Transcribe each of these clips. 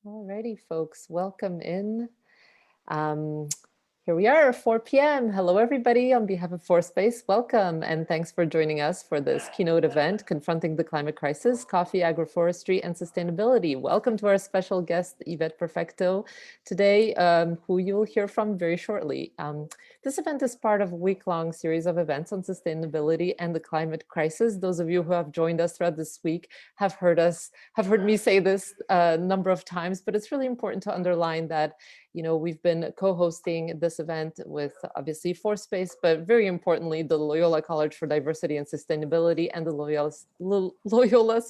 Alrighty, folks, welcome in. Um, Here we are, 4 p.m. Hello, everybody. On behalf of ForeSpace, welcome and thanks for joining us for this keynote event, Confronting the Climate Crisis, Coffee, Agroforestry, and Sustainability. Welcome to our special guest, Ivette Perfecto, today, who you'll hear from very shortly. This event is part of a week-long series of events on sustainability and the climate crisis. Those of you who have joined us throughout this week have heard me say this a number of times, but it's really important to underline that we've been co-hosting this event with obviously ForeSpace, but very importantly, the Loyola College for Diversity and Sustainability and the Loyola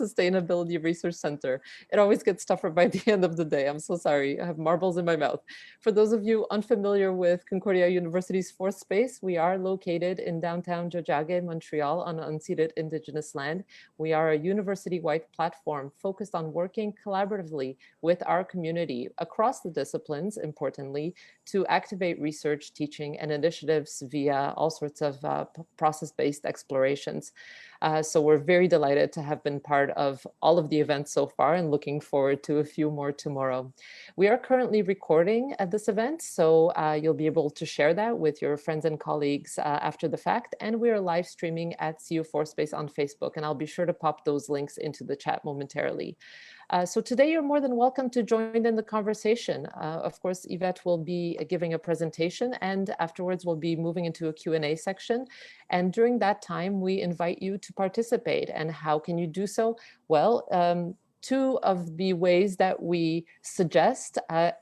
Sustainability Research Center. It always gets tougher by the end of the day. I'm so sorry. I have marbles in my mouth. For those of you unfamiliar with Concordia University's ForeSpace, we are located in downtown Tiohtià:ke, Montreal, on unceded Indigenous land. We are a university-wide platform focused on working collaboratively with our community across the disciplines, importantly, to activate research, teaching, and initiatives via all sorts of process-based explorations. So we're very delighted to have been part of all of the events so far and looking forward to a few more tomorrow. We are currently recording at this event, so you'll be able to share that with your friends and colleagues after the fact. And we are live streaming at CU ForeSpace on Facebook, and I'll be sure to pop those links into the chat momentarily. So today you're more than welcome to join in the conversation. Of course, Ivette will be giving a presentation, and afterwards we'll be moving into a Q&A section. And during that time, we invite you to participate. And how can you do so? Well, two of the ways that we suggest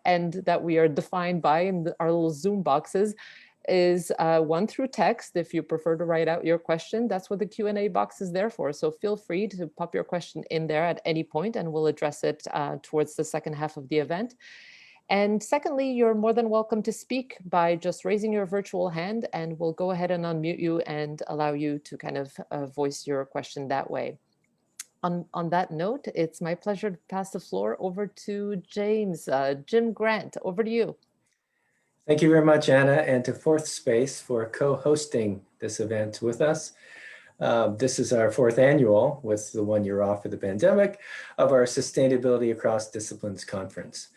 and that we are defined by in our little Zoom boxes is one through text. If you prefer to write out your question, that's what the Q&A box is there for. So feel free to pop your question in there at any point and we'll address it towards the second half of the event. And secondly, you're more than welcome to speak by just raising your virtual hand, and we'll go ahead and unmute you and allow you to kind of voice your question that way. On that note, it's my pleasure to pass the floor over to James. Jim Grant, over to you. Thank you very much, Anna, and to ForeSpace for co-hosting this event with us. This is our 4th annual, with the 1 year off of the pandemic, of our Sustainability Across Disciplines Conference.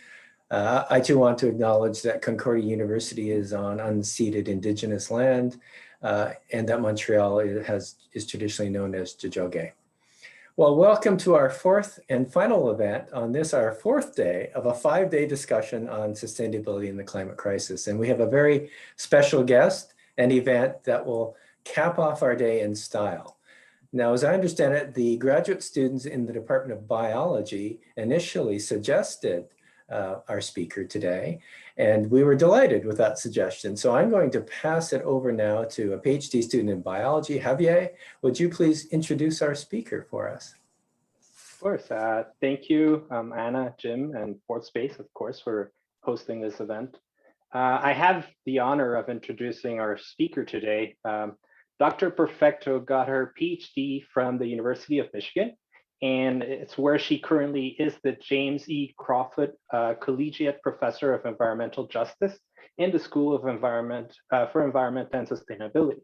I too want to acknowledge that Concordia University is on unceded Indigenous land, and that Montreal is traditionally known as Tiohtià:ke. Well, welcome to our 4th and final event on this, our 4th day of a 5-day discussion on sustainability and the climate crisis. And we have a very special guest and event that will cap off our day in style. Now, as I understand it, the graduate students in the Department of Biology initially suggested our speaker today, and we were delighted with that suggestion. So I'm going to pass it over now to a PhD student in biology. Javier, would you please introduce our speaker for us? Of course. Thank you, Anna, Jim, and ForeSpace, of course, for hosting this event. I have the honor of introducing our speaker today. Dr. Perfecto got her PhD from the University of Michigan, and it's where she currently is the James E. Crawford Collegiate Professor of Environmental Justice in the School of Environment for Environment and Sustainability.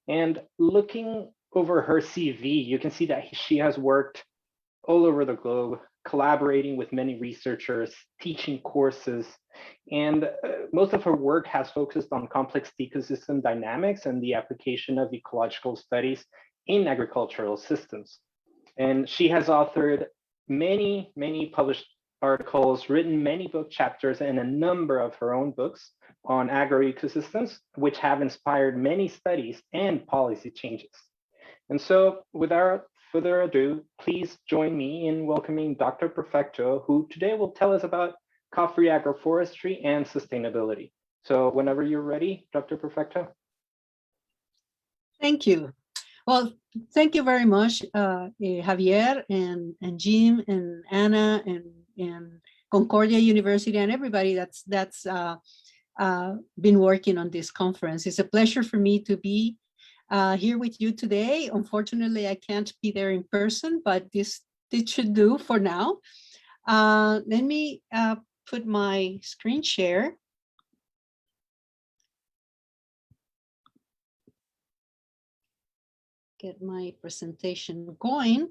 And looking over her CV, you can see that she has worked all over the globe, collaborating with many researchers, teaching courses, and most of her work has focused on complex ecosystem dynamics and the application of ecological studies in agricultural systems. And she has authored many published articles, written many book chapters, and a number of her own books on agroecosystems, which have inspired many studies and policy changes. And so without further ado, please join me in welcoming Dr. Perfecto, who today will tell us about coffee agroforestry and sustainability. So whenever you're ready, Dr. Perfecto. Thank you. Well, thank you very much, Javier and Jim and Anna and Concordia University and everybody that's been working on this conference. It's a pleasure for me to be here with you today. Unfortunately, I can't be there in person, but this should do for now. Let me put my screen share. Get my presentation going.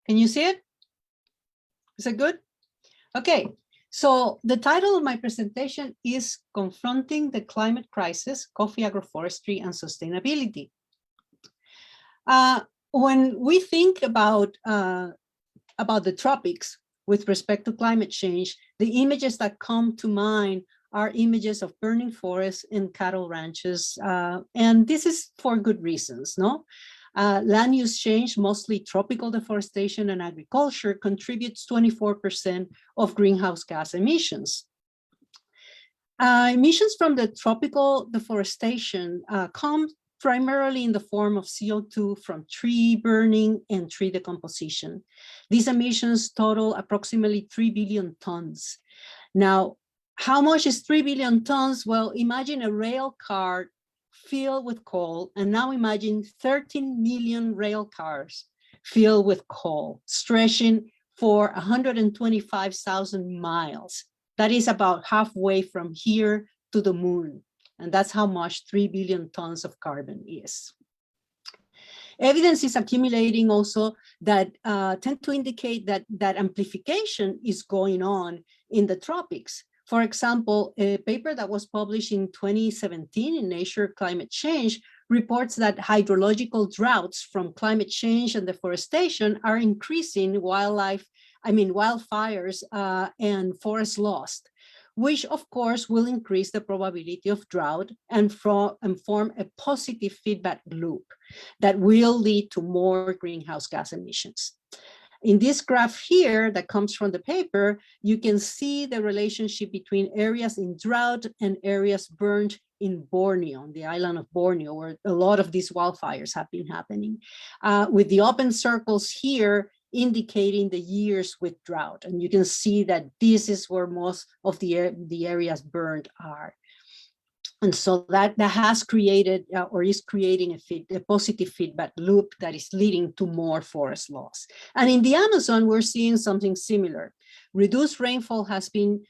Can you see it? Is it good? Okay, so the title of my presentation is Confronting the Climate Crisis, Coffee Agroforestry and Sustainability. When we think about the tropics with respect to climate change, the images that come to mind are images of burning forests and cattle ranches. And this is for good reasons, no? Land use change, mostly tropical deforestation and agriculture, contributes 24% of greenhouse gas emissions. Emissions from the tropical deforestation come primarily in the form of CO2 from tree burning and tree decomposition. These emissions total approximately 3 billion tons. Now, how much is 3 billion tons? Well, imagine a rail car filled with coal, and now imagine 13 million rail cars filled with coal, stretching for 125,000 miles. That is about halfway from here to the moon. And that's how much 3 billion tons of carbon is. Evidence is accumulating also that tend to indicate that amplification is going on in the tropics. For example, a paper that was published in 2017 in Nature Climate Change reports that hydrological droughts from climate change and deforestation are increasing wildfires and forest loss, which of course will increase the probability of drought and form a positive feedback loop that will lead to more greenhouse gas emissions. In this graph here that comes from the paper, you can see the relationship between areas in drought and areas burned in Borneo, on the island of Borneo, where a lot of these wildfires have been happening, with the open circles here indicating the years with drought. And you can see that this is where most of the areas burned are. And so that has created or is creating a positive feedback loop that is leading to more forest loss. And in the Amazon, we're seeing something similar. Reduced rainfall has been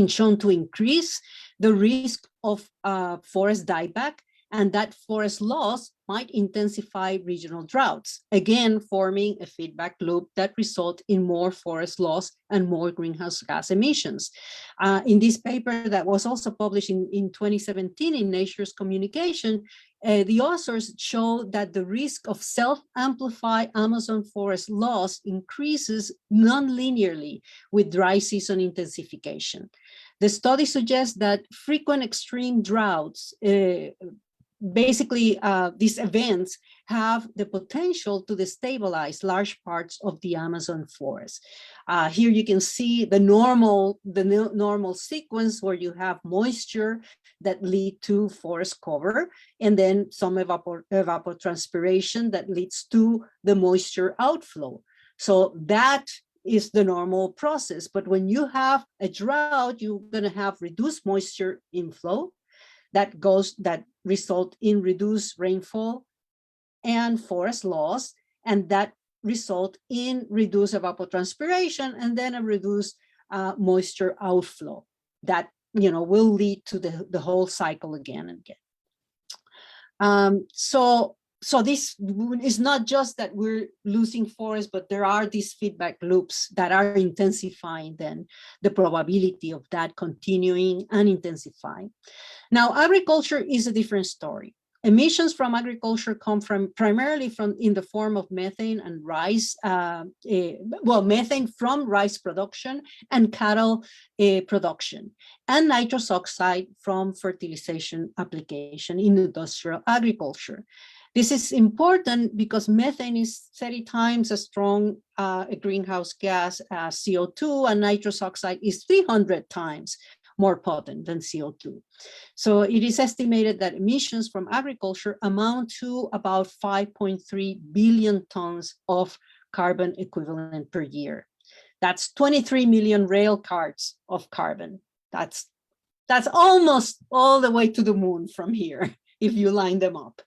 shown to increase the risk of forest dieback, and that forest loss might intensify regional droughts, again forming a feedback loop that results in more forest loss and more greenhouse gas emissions. In this paper that was also published in 2017 in Nature's Communication, the authors show that the risk of self-amplified Amazon forest loss increases non-linearly with dry season intensification. The study suggests that frequent extreme droughts, basically, these events have the potential to destabilize large parts of the Amazon forest. Here you can see the normal sequence where you have moisture that lead to forest cover, and then some evapotranspiration that leads to the moisture outflow. So that is the normal process. But when you have a drought, you're going to have reduced moisture inflow that result in reduced rainfall and forest loss, and that result in reduced evapotranspiration and then a reduced moisture outflow that will lead to the whole cycle again and again. So this is not just that we're losing forest, but there are these feedback loops that are intensifying then the probability of that continuing and intensifying. Now, agriculture is a different story. Emissions from agriculture come primarily in the form of methane and rice, methane from rice production and cattle production, and nitrous oxide from fertilization application in industrial agriculture. This is important because methane is 30 times as strong a greenhouse gas as CO2, and nitrous oxide is 300 times more potent than CO2. So it is estimated that emissions from agriculture amount to about 5.3 billion tons of carbon equivalent per year. That's 23 million rail cars of carbon. That's almost all the way to the moon from here, if you line them up.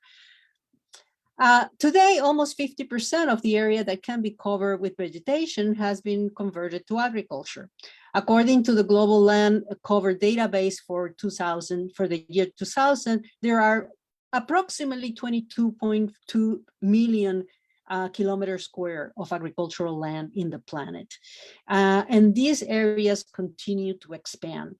Today, almost 50% of the area that can be covered with vegetation has been converted to agriculture. According to the Global Land Cover Database for the year 2000, there are approximately 22.2 million kilometer square of agricultural land in the planet. And these areas continue to expand.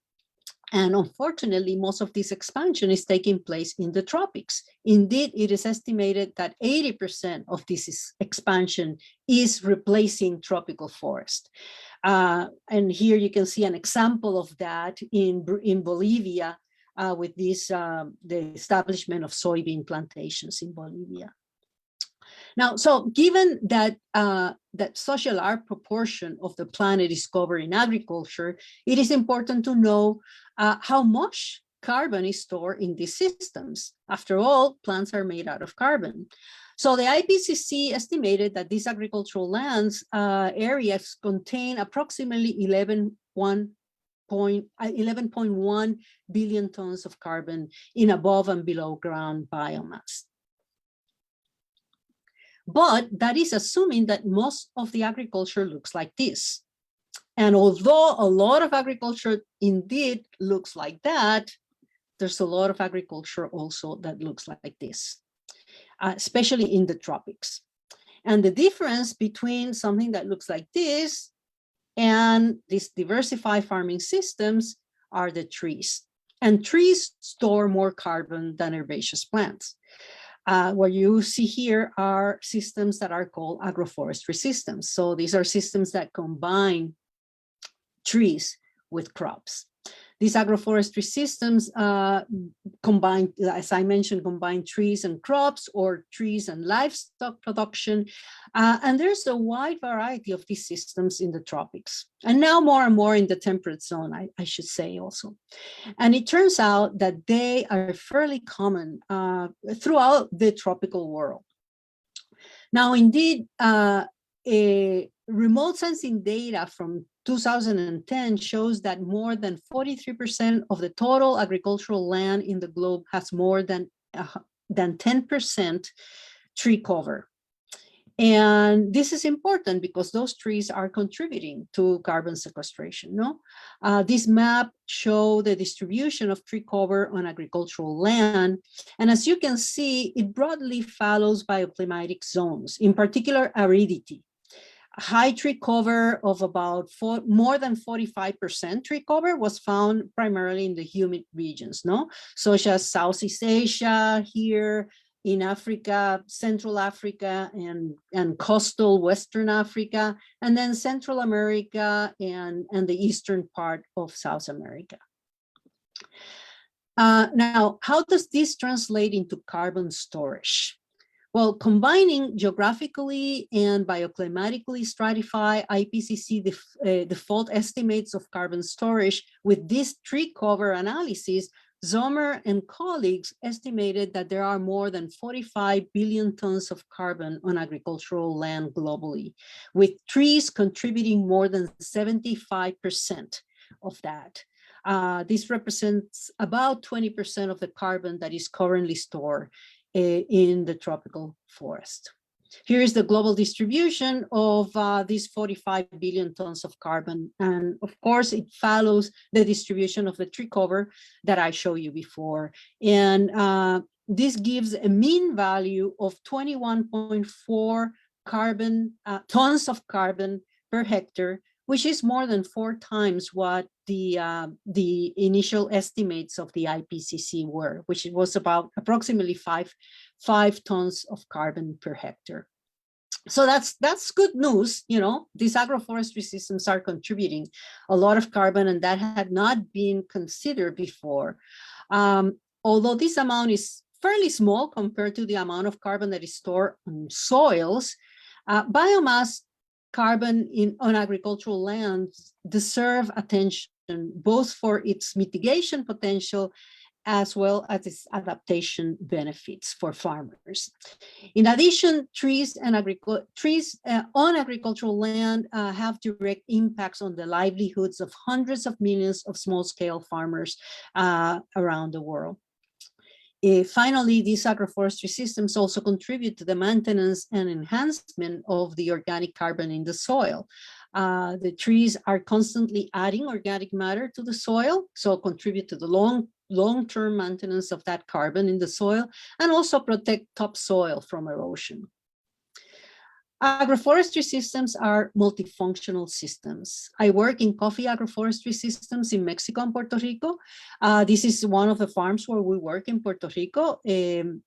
And unfortunately, most of this expansion is taking place in the tropics. Indeed, it is estimated that 80% of this expansion is replacing tropical forest. And here you can see an example of that in Bolivia with this, the establishment of soybean plantations in Bolivia. Now, so given that that such a large proportion of the planet is covered in agriculture, it is important to know how much carbon is stored in these systems. After all, plants are made out of carbon. So the IPCC estimated that these agricultural lands areas contain approximately 11.1 billion tons of carbon in above and below ground biomass. But that is assuming that most of the agriculture looks like this. And although a lot of agriculture indeed looks like that, there's a lot of agriculture also that looks like this, especially in the tropics. And the difference between something that looks like this and these diversified farming systems are the trees. And trees store more carbon than herbaceous plants. What you see here are systems that are called agroforestry systems. So these are systems that combine trees with crops. These agroforestry systems combine, as I mentioned, combine trees and crops or trees and livestock production. And there's a wide variety of these systems in the tropics. And now more and more in the temperate zone, I should say also. And it turns out that they are fairly common throughout the tropical world. Now, indeed, remote sensing data from 2010 shows that more than 43% of the total agricultural land in the globe has more than 10% tree cover. And this is important because those trees are contributing to carbon sequestration. No? This map shows the distribution of tree cover on agricultural land. And as you can see, it broadly follows bioclimatic zones, in particular aridity. High tree cover of about more than 45% tree cover was found primarily in the humid regions, no? Such as Southeast Asia, here in Africa, Central Africa, and coastal Western Africa, and then Central America and the eastern part of South America. Now, how does this translate into carbon storage? Well, combining geographically and bioclimatically stratified IPCC default estimates of carbon storage with this tree cover analysis, Zomer and colleagues estimated that there are more than 45 billion tons of carbon on agricultural land globally, with trees contributing more than 75% of that. This represents about 20% of the carbon that is currently stored in the tropical forest. Here is the global distribution of these 45 billion tons of carbon. And of course, it follows the distribution of the tree cover that I showed you before. And this gives a mean value of 21.4 tons of carbon per hectare, which is more than 4 times what the initial estimates of the IPCC were, which was about approximately 5 tons of carbon per hectare. So that's good news. You know, these agroforestry systems are contributing a lot of carbon, and that had not been considered before. Although this amount is fairly small compared to the amount of carbon that is stored on soils, biomass carbon on agricultural lands deserve attention, both for its mitigation potential as well as its adaptation benefits for farmers. In addition, trees on agricultural land have direct impacts on the livelihoods of hundreds of millions of small-scale farmers around the world. Finally, these agroforestry systems also contribute to the maintenance and enhancement of the organic carbon in the soil. The trees are constantly adding organic matter to the soil, so contribute to the long-term maintenance of that carbon in the soil, and also protect topsoil from erosion. Agroforestry systems are multifunctional systems. I work in coffee agroforestry systems in Mexico and Puerto Rico. This is one of the farms where we work in Puerto Rico. In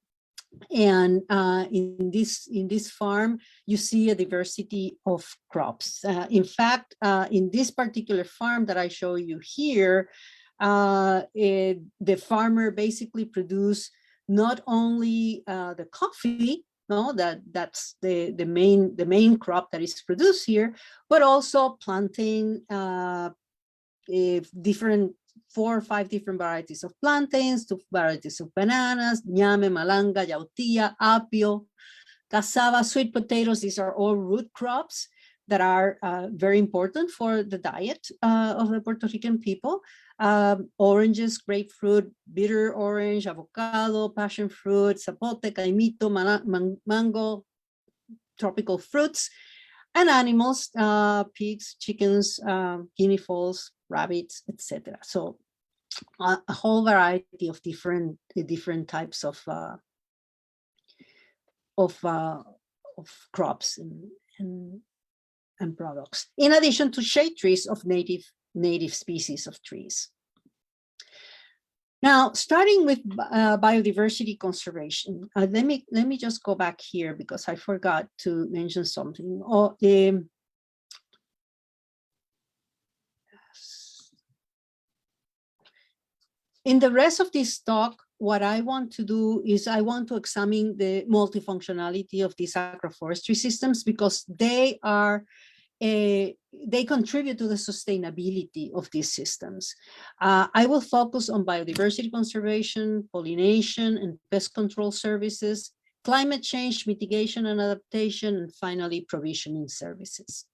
this farm, you see a diversity of crops. In fact, in this particular farm that I show you here, the farmer basically produce not only the coffee, no, that's the main crop that is produced here, but also planting different 4 or 5 different varieties of plantains, 2 varieties of bananas, ñame, malanga, yautía, apio, cassava, sweet potatoes. These are all root crops that are very important for the diet of the Puerto Rican people. Oranges, grapefruit, bitter orange, avocado, passion fruit, zapote, caimito, mango, tropical fruits, and animals, pigs, chickens, guinea fowls, rabbits, etc. So a whole variety of different types of crops and products, in addition to shade trees of native species of trees. Now, starting with biodiversity conservation, let me just go back here because I forgot to mention something. In the rest of this talk, what I want to do is I want to examine the multifunctionality of these agroforestry systems because they contribute to the sustainability of these systems. I will focus on biodiversity conservation, pollination, and pest control services, climate change mitigation and adaptation, and finally provisioning services.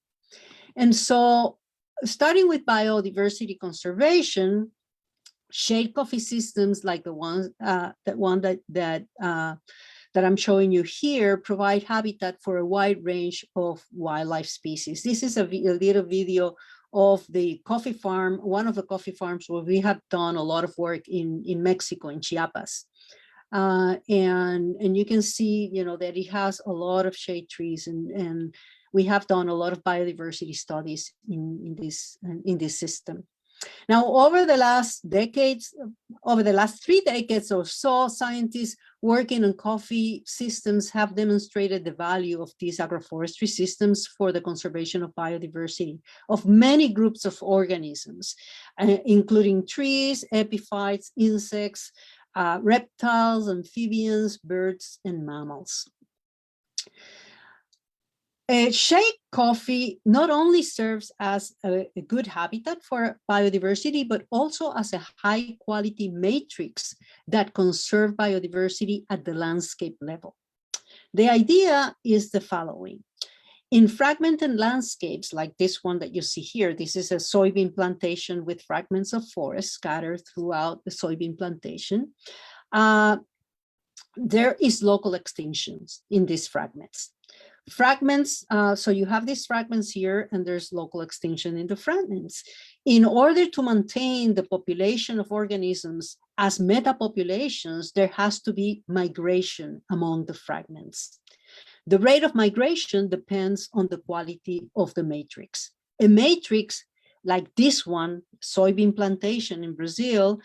And so, starting with biodiversity conservation, shade coffee systems like the ones that I'm showing you here provide habitat for a wide range of wildlife species. This is a little video of the coffee farm, one of the coffee farms where we have done a lot of work in Mexico, in Chiapas. And you can see, that it has a lot of shade trees, and we have done a lot of biodiversity studies in this system. Now, over the last 3 decades or so, scientists working on coffee systems have demonstrated the value of these agroforestry systems for the conservation of biodiversity of many groups of organisms, including trees, epiphytes, insects, reptiles, amphibians, birds, and mammals. Shade coffee not only serves as a good habitat for biodiversity, but also as a high quality matrix that conserves biodiversity at the landscape level. The idea is the following. In fragmented landscapes like this one that you see here, this is a soybean plantation with fragments of forest scattered throughout the soybean plantation. There is local extinctions in these fragments. So you have these fragments here, and there's local extinction in the fragments. In order to maintain the population of organisms as metapopulations, there has to be migration among the fragments. The rate of migration depends on the quality of the matrix. A matrix like this one, soybean plantation in Brazil,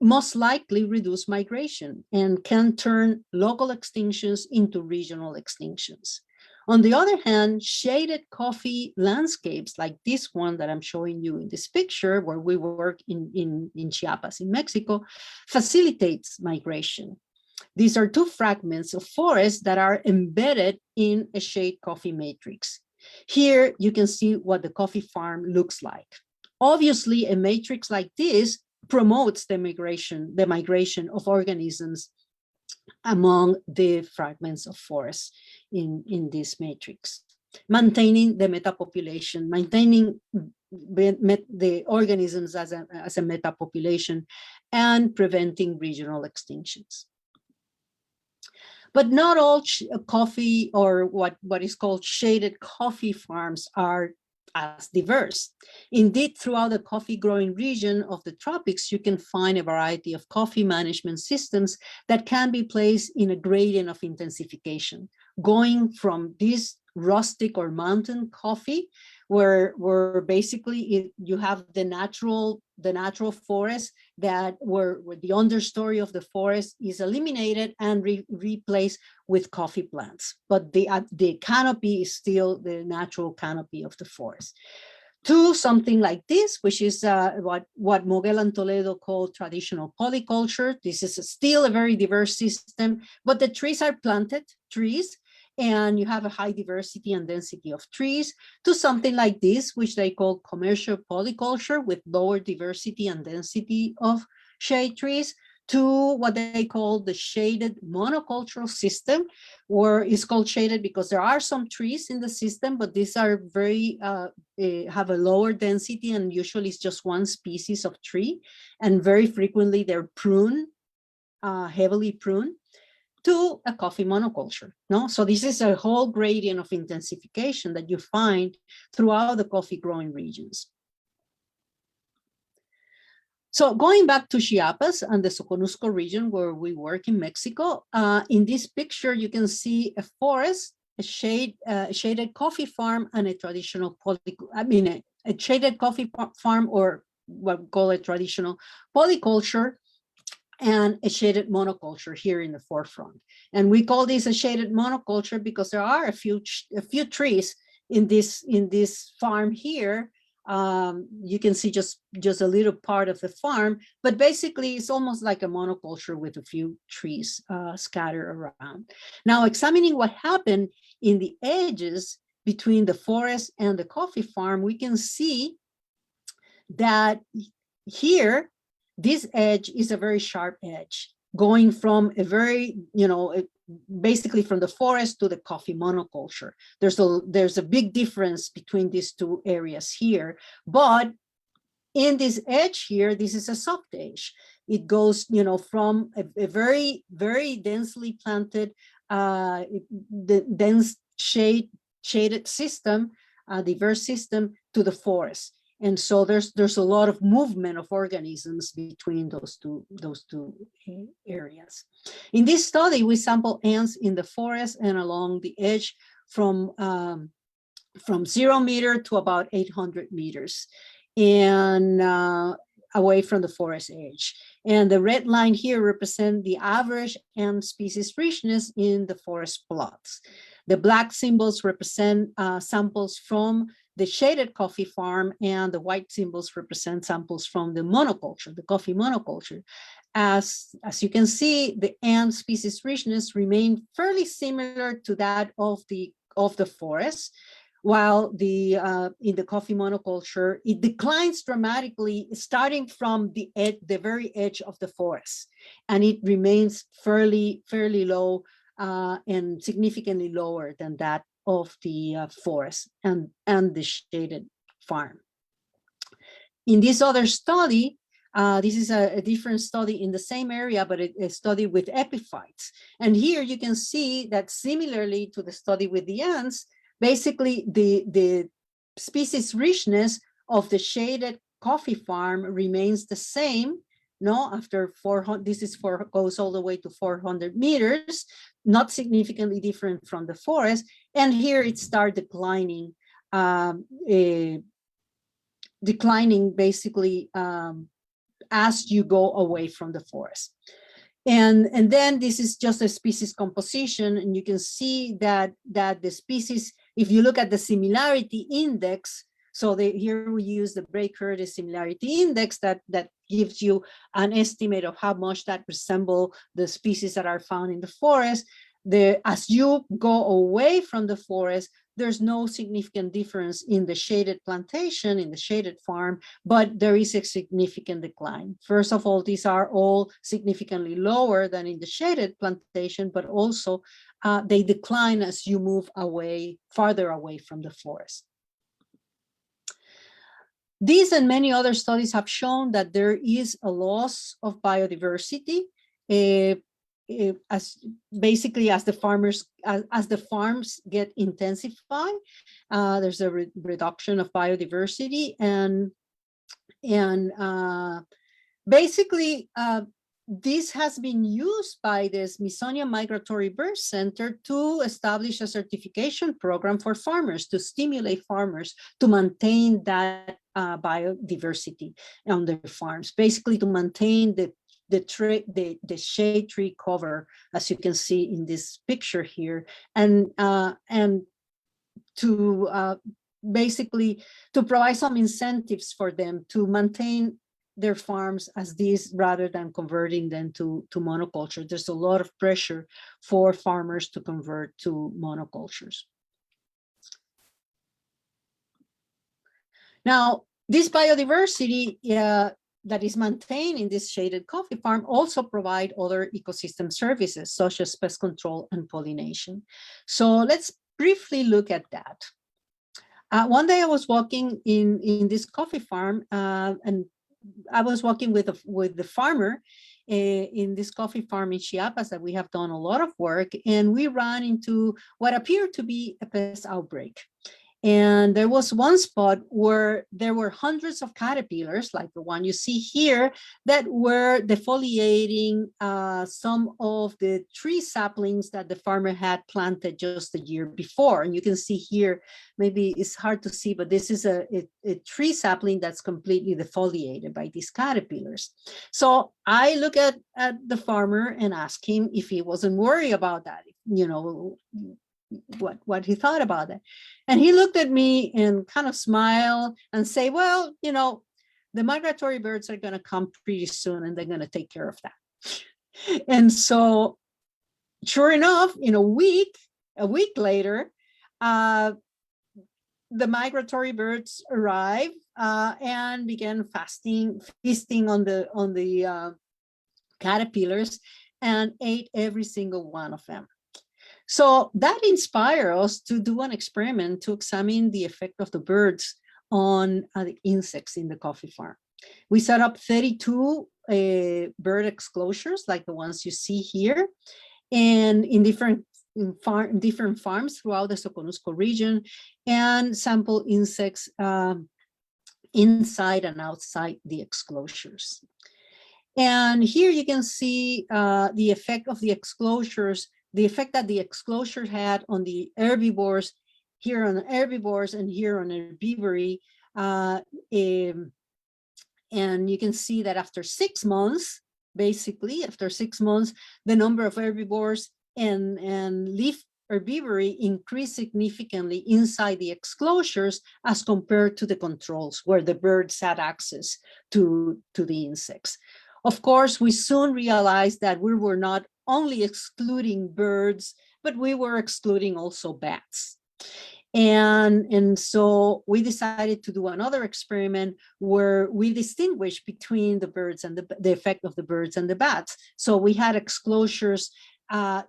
most likely reduce migration and can turn local extinctions into regional extinctions. On the other hand, shaded coffee landscapes like this one that I'm showing you in this picture, where we work in Chiapas in Mexico, facilitates migration. These are 2 fragments of forest that are embedded in a shade coffee matrix. Here you can see what the coffee farm looks like. Obviously, a matrix like this promotes the migration of organisms among the fragments of forest in this matrix, maintaining the metapopulation, maintaining the organisms as a metapopulation, and preventing regional extinctions. But not all coffee, or what is called shaded coffee farms, are as diverse. Indeed, throughout the coffee growing region of the tropics, you can find a variety of coffee management systems that can be placed in a gradient of intensification. going from this rustic or mountain coffee, where basically you have the natural forest that where the understory of the forest is eliminated and replaced with coffee plants, but the canopy is still the natural canopy of the forest, to something like this, which is what Moguel and Toledo call traditional polyculture. This is still a very diverse system, but the trees are planted trees, and you have a high diversity and density of trees, to something like this, which they call commercial polyculture with lower diversity and density of shade trees, to what they call the shaded monocultural system, or it's called shaded because there are some trees in the system, but these are very, have a lower density, and usually it's just one species of tree, and very frequently they're pruned, heavily pruned, to a coffee monoculture. No, so this is a whole gradient of intensification that you find throughout the coffee growing regions. So going back to Chiapas and the Soconusco region where we work in Mexico, in this picture you can see a forest, a shaded coffee farm, and a traditional a shaded coffee farm, or what we call a traditional polyculture, and a shaded monoculture here in the forefront. And we call this a shaded monoculture because there are a few trees in this farm here. You can see just a little part of the farm, but basically it's almost like a monoculture with a few trees scattered around. Now, examining what happened in the edges between the forest and the coffee farm, we can see that here, this edge is a very sharp edge, going from a very, basically from the forest to the coffee monoculture. There's a big difference between these two areas here, but in this edge here, this is a soft edge. It goes, from a very, very densely planted, dense shaded system, diverse system, to the forest. And so there's a lot of movement of organisms between those two areas. In this study, we sample ants in the forest and along the edge from 0 meter to about 800 meters, and away from the forest edge. And the red line here represents the average ant species richness in the forest plots. The black symbols represent samples from the shaded coffee farm, and the white symbols represent samples from the monoculture, the coffee monoculture. As you can see, the ant species richness remained fairly similar to that of the forest, while in the coffee monoculture, it declines dramatically starting from the very edge of the forest, and it remains fairly low and significantly lower than that of the forest and the shaded farm. In this other study, this is a different study in the same area, but a study with epiphytes. And here you can see that similarly to the study with the ants, basically the species richness of the shaded coffee farm remains the same. No, after 400, goes all the way to 400 meters, not significantly different from the forest. And here it starts declining, basically as you go away from the forest. And then this is just a species composition, and you can see that the species, if you look at the similarity index, so here we use the Bray-Curtis similarity index that gives you an estimate of how much that resemble the species that are found in the forest. As you go away from the forest, there's no significant difference in the shaded plantation, in the shaded farm, but there is a significant decline. First of all, these are all significantly lower than in the shaded plantation, but also they decline as you move away, farther away from the forest. These and many other studies have shown that there is a loss of biodiversity as the farms get intensified. There's a reduction of biodiversity, and basically this has been used by the Smithsonian Migratory Bird Center to establish a certification program for farmers, to stimulate farmers to maintain that biodiversity on their farms, basically to maintain the shade tree cover, as you can see in this picture here, and to basically to provide some incentives for them to maintain their farms as these rather than converting them to monoculture. There's a lot of pressure for farmers to convert to monocultures. Now, this biodiversity that is maintained in this shaded coffee farm also provide other ecosystem services, such as pest control and pollination. So let's briefly look at that. One day I was walking in this coffee farm, and I was walking with the farmer in this coffee farm in Chiapas that we have done a lot of work, and we ran into what appeared to be a pest outbreak. And there was one spot where there were hundreds of caterpillars, like the one you see here, that were defoliating some of the tree saplings that the farmer had planted just the year before. And you can see here, maybe it's hard to see, but this is a tree sapling that's completely defoliated by these caterpillars. So I look at the farmer and ask him if he wasn't worried about that, you know, what he thought about it. And he looked at me and kind of smiled and say, well, you know, the migratory birds are going to come pretty soon and they're going to take care of that. And so sure enough, in a week later, the migratory birds arrived and began feasting on the caterpillars and ate every single one of them. So that inspired us to do an experiment to examine the effect of the birds on the insects in the coffee farm. We set up 32 bird exclosures like the ones you see here, and in different farms throughout the Soconusco region, and sample insects inside and outside the exclosures. And here you can see the effect of the exclosures, the effect that the exclosure had on the herbivores, here on the herbivores and here on herbivory. And you can see that after 6 months, basically, after 6 months, the number of herbivores and leaf herbivory increased significantly inside the exclosures as compared to the controls, where the birds had access to the insects. Of course, we soon realized that we were not only excluding birds, but we were excluding also bats. And so we decided to do another experiment where we distinguish between the birds and the effect of the birds and the bats. So we had exclosures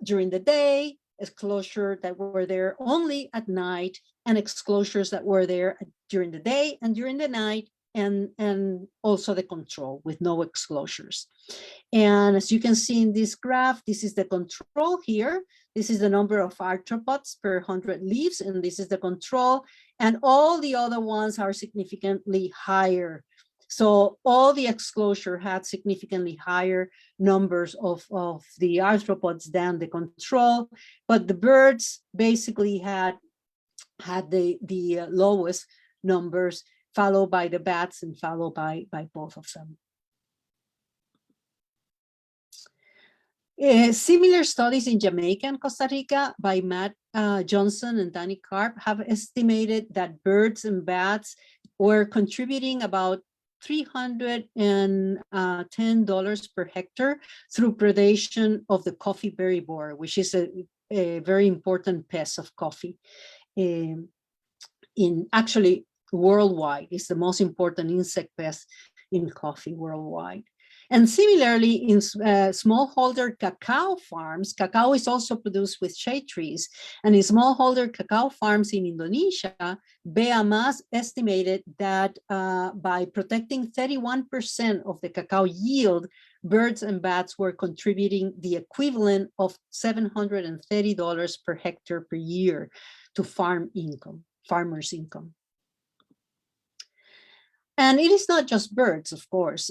during the day, exclosures that were there only at night, and exclosures that were there during the day and during the night, and also the control with no exclosures. And as you can see in this graph, this is the control here. This is the number of arthropods per 100 leaves, and this is the control. And all the other ones are significantly higher. So all the exclosure had significantly higher numbers of the arthropods than the control, but the birds basically had the lowest numbers, followed by the bats and followed by both of them. Similar studies in Jamaica and Costa Rica by Matt Johnson and Danny Karp have estimated that birds and bats were contributing about $310 per hectare through predation of the coffee berry borer, which is a very important pest of coffee. Actually, worldwide, it's the most important insect pest in coffee worldwide. And similarly, in smallholder cacao farms, cacao is also produced with shade trees. And in smallholder cacao farms in Indonesia, BAMAS estimated that by protecting 31% of the cacao yield, birds and bats were contributing the equivalent of $730 per hectare per year to farmers' income. And it is not just birds, of course.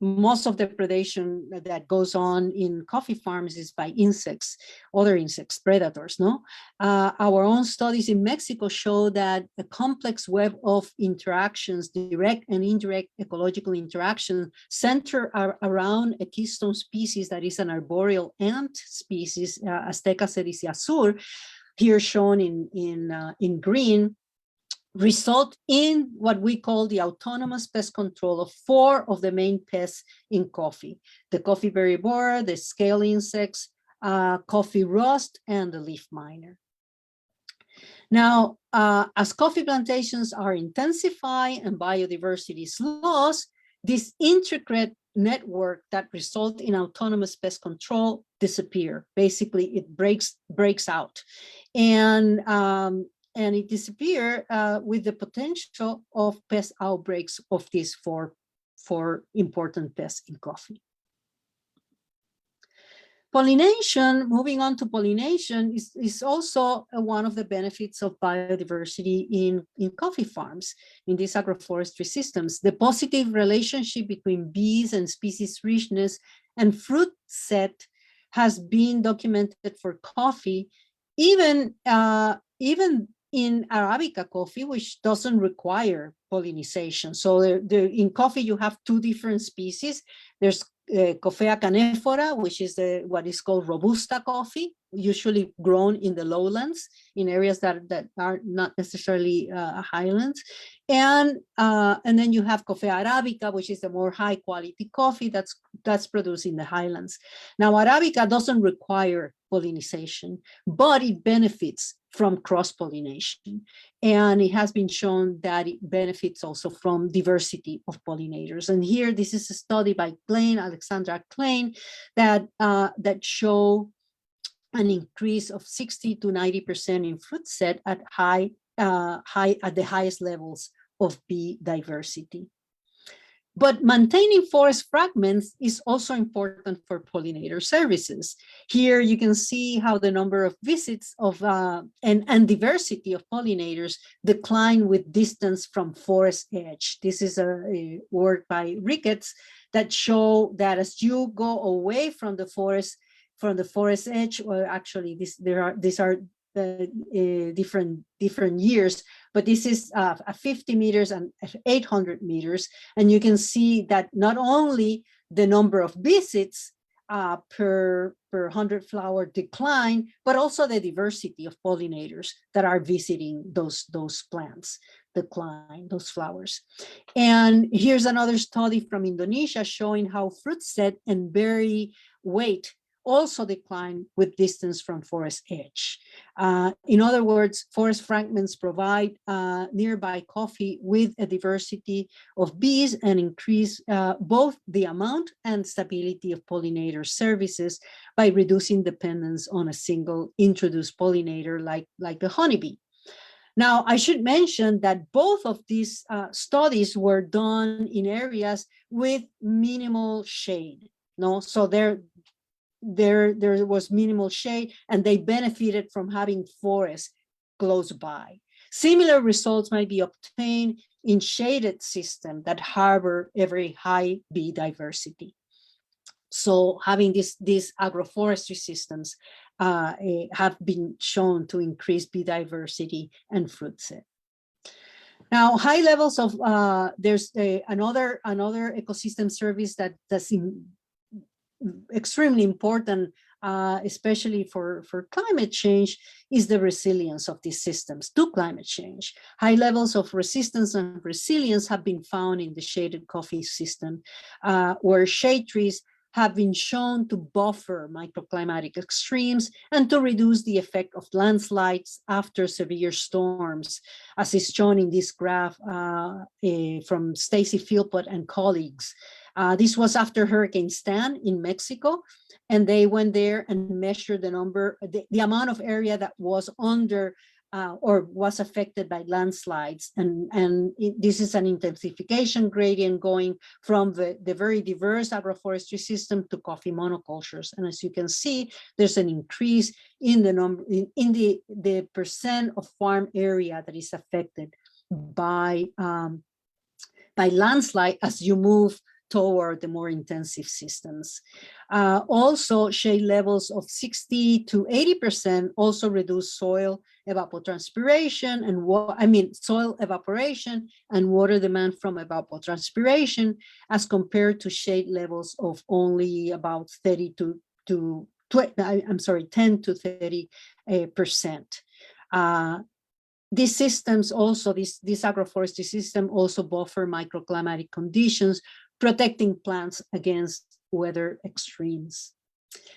most of the predation that goes on in coffee farms is by insects, other insects, predators, no? Our own studies in Mexico show that a complex web of interactions, direct and indirect ecological interactions, center around a keystone species that is an arboreal ant species, Azteca sericiazur, here shown in green, result in what we call the autonomous pest control of 4 of the main pests in coffee: the coffee berry borer, the scale insects, coffee rust, and the leaf miner. Now, as coffee plantations are intensifying and biodiversity is lost, this intricate network that result in autonomous pest control disappear. Basically, it breaks out. And it disappear with the potential of pest outbreaks of these four important pests in coffee. Pollination, moving on to pollination, is also one of the benefits of biodiversity in coffee farms, in these agroforestry systems. The positive relationship between bees and species richness and fruit set has been documented for coffee, even in Arabica coffee, which doesn't require pollination. So in coffee, you have 2 different species. There's Coffea canephora, which is what is called Robusta coffee, usually grown in the lowlands, in areas that are not necessarily highlands. And then you have Coffea arabica, which is a more high quality coffee that's produced in the highlands. Now, Arabica doesn't require pollination, but it benefits from cross-pollination. And it has been shown that it benefits also from diversity of pollinators. And here, this is a study by Alexandra Klein, that show an increase of 60 to 90% in fruit set at the highest levels of bee diversity. But maintaining forest fragments is also important for pollinator services. Here you can see how the number of visits of and diversity of pollinators decline with distance from forest edge. This is a work by Ricketts that show that as you go away from the forest edge, or actually these are different years, but this is 50 meters and 800 meters. And you can see that not only the number of visits per 100 flower decline, but also the diversity of pollinators that are visiting those plants decline, those flowers. And here's another study from Indonesia showing how fruit set and berry weight also decline with distance from forest edge. In other words, forest fragments provide nearby coffee with a diversity of bees and increase both the amount and stability of pollinator services by reducing dependence on a single introduced pollinator like the honeybee. Now, I should mention that both of these studies were done in areas with minimal shade. No, so there was minimal shade, and they benefited from having forests close by. Similar results might be obtained in shaded systems that harbor a very high bee diversity. So having these agroforestry systems have been shown to increase bee diversity and fruit set. Now, high levels of, there's another ecosystem service that's extremely important, especially for climate change, is the resilience of these systems to climate change. High levels of resistance and resilience have been found in the shaded coffee system, where shade trees have been shown to buffer microclimatic extremes and to reduce the effect of landslides after severe storms, as is shown in this graph from Stacy Philpott and colleagues. This was after Hurricane Stan in Mexico, and they went there and measured the amount of area that was under or was affected by landslides. And this is an intensification gradient going from the very diverse agroforestry system to coffee monocultures. And as you can see, there's an increase in the number, in the percent of farm area that is affected by landslide as you move toward the more intensive systems. Also, shade levels of 60 to 80% also reduce soil evapotranspiration and soil evaporation and water demand from evapotranspiration, as compared to shade levels of only about 10 to 30%. These systems also, this agroforestry system also buffer microclimatic conditions, protecting plants against weather extremes.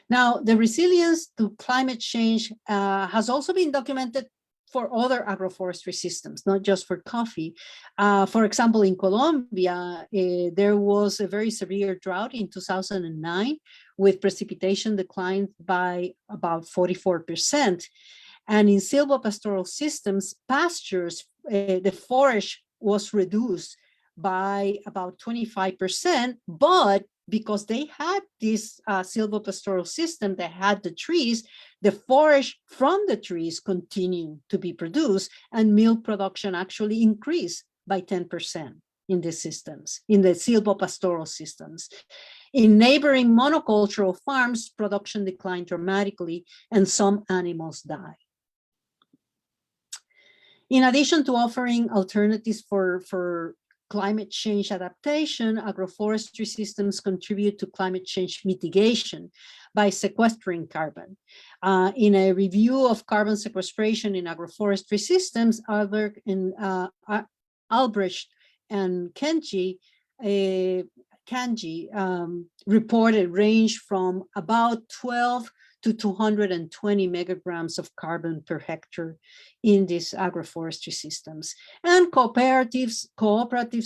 Now, the resilience to climate change has also been documented for other agroforestry systems, not just for coffee. For example, in Colombia, there was a very severe drought in 2009, with precipitation declined by about 44%. And in silvopastoral systems, pastures, the forage was reduced by about 25%, but because they had this silvopastoral system that had the trees, the forage from the trees continued to be produced, and milk production actually increased by 10% in the systems, in the silvopastoral systems. In neighboring monocultural farms, production declined dramatically and some animals died. In addition to offering alternatives for climate change adaptation, agroforestry systems contribute to climate change mitigation by sequestering carbon. In a review of carbon sequestration in agroforestry systems, Albrecht and Kanji reported range from about 12 to 220 megagrams of carbon per hectare in these agroforestry systems. And cooperatives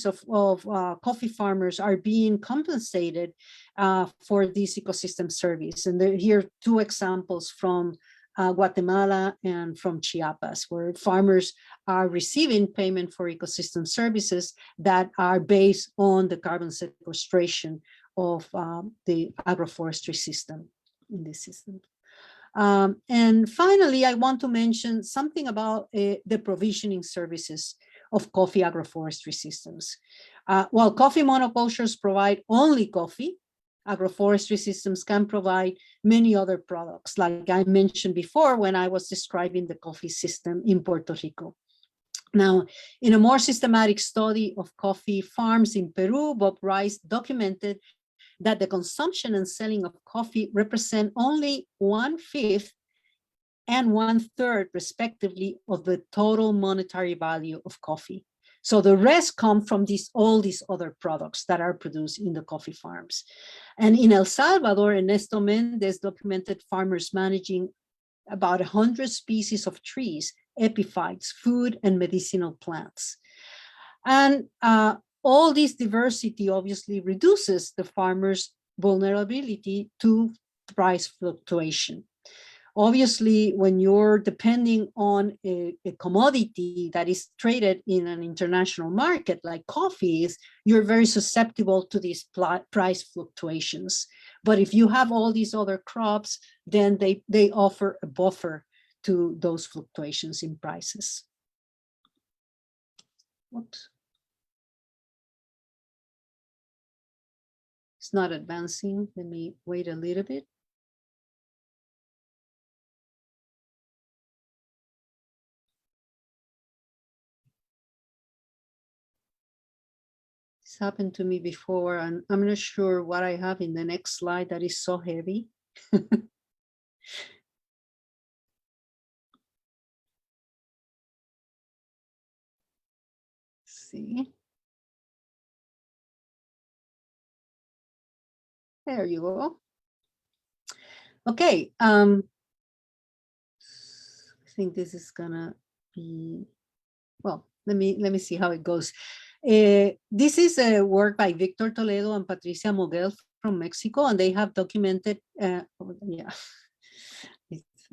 of coffee farmers are being compensated for this ecosystem service. And here are two examples from Guatemala and from Chiapas, where farmers are receiving payment for ecosystem services that are based on the carbon sequestration of the agroforestry system in this system. And finally, I want to mention something about the provisioning services of coffee agroforestry systems. While coffee monocultures provide only coffee, agroforestry systems can provide many other products, like I mentioned before when I was describing the coffee system in Puerto Rico. Now, in a more systematic study of coffee farms in Peru, Bob Rice documented that the consumption and selling of coffee represent only 1/5 and 1/3, respectively, of the total monetary value of coffee. So the rest come from all these other products that are produced in the coffee farms. And in El Salvador, Ernesto Mendez documented farmers managing about 100 species of trees, epiphytes, food, and medicinal plants. And all this diversity obviously reduces the farmer's vulnerability to price fluctuation. Obviously, when you're depending on a commodity that is traded in an international market like coffee is, you're very susceptible to these price fluctuations. But if you have all these other crops, then they offer a buffer to those fluctuations in prices. Whoops. It's not advancing. Let me wait a little bit. This happened to me before, and I'm not sure what I have in the next slide that is so heavy. See. There you go. Okay. I think this is gonna be, well, let me see how it goes. This is a work by Victor Toledo and Patricia Moguel from Mexico, and they have documented, yeah,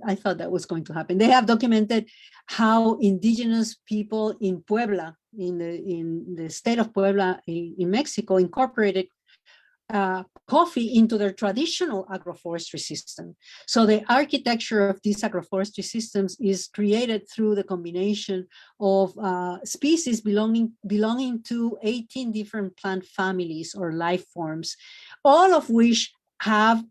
I thought that was going to happen. They have documented how indigenous people in Puebla, in the state of Puebla in Mexico, incorporated coffee into their traditional agroforestry system. So the architecture of these agroforestry systems is created through the combination of species belonging to 18 different plant families or life forms, all of which have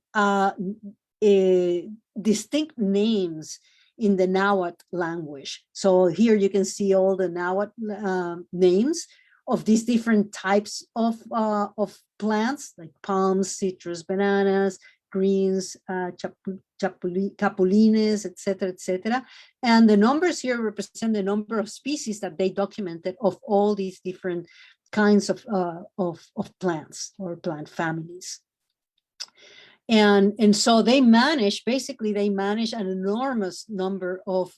distinct names in the Nahuatl language. So here you can see all the Nahuatl names of these different types of plants, like palms, citrus, bananas, greens, capulines, etc., etc. And the numbers here represent the number of species that they documented of all these different kinds of plants or plant families. And so they manage, basically they manage an enormous number of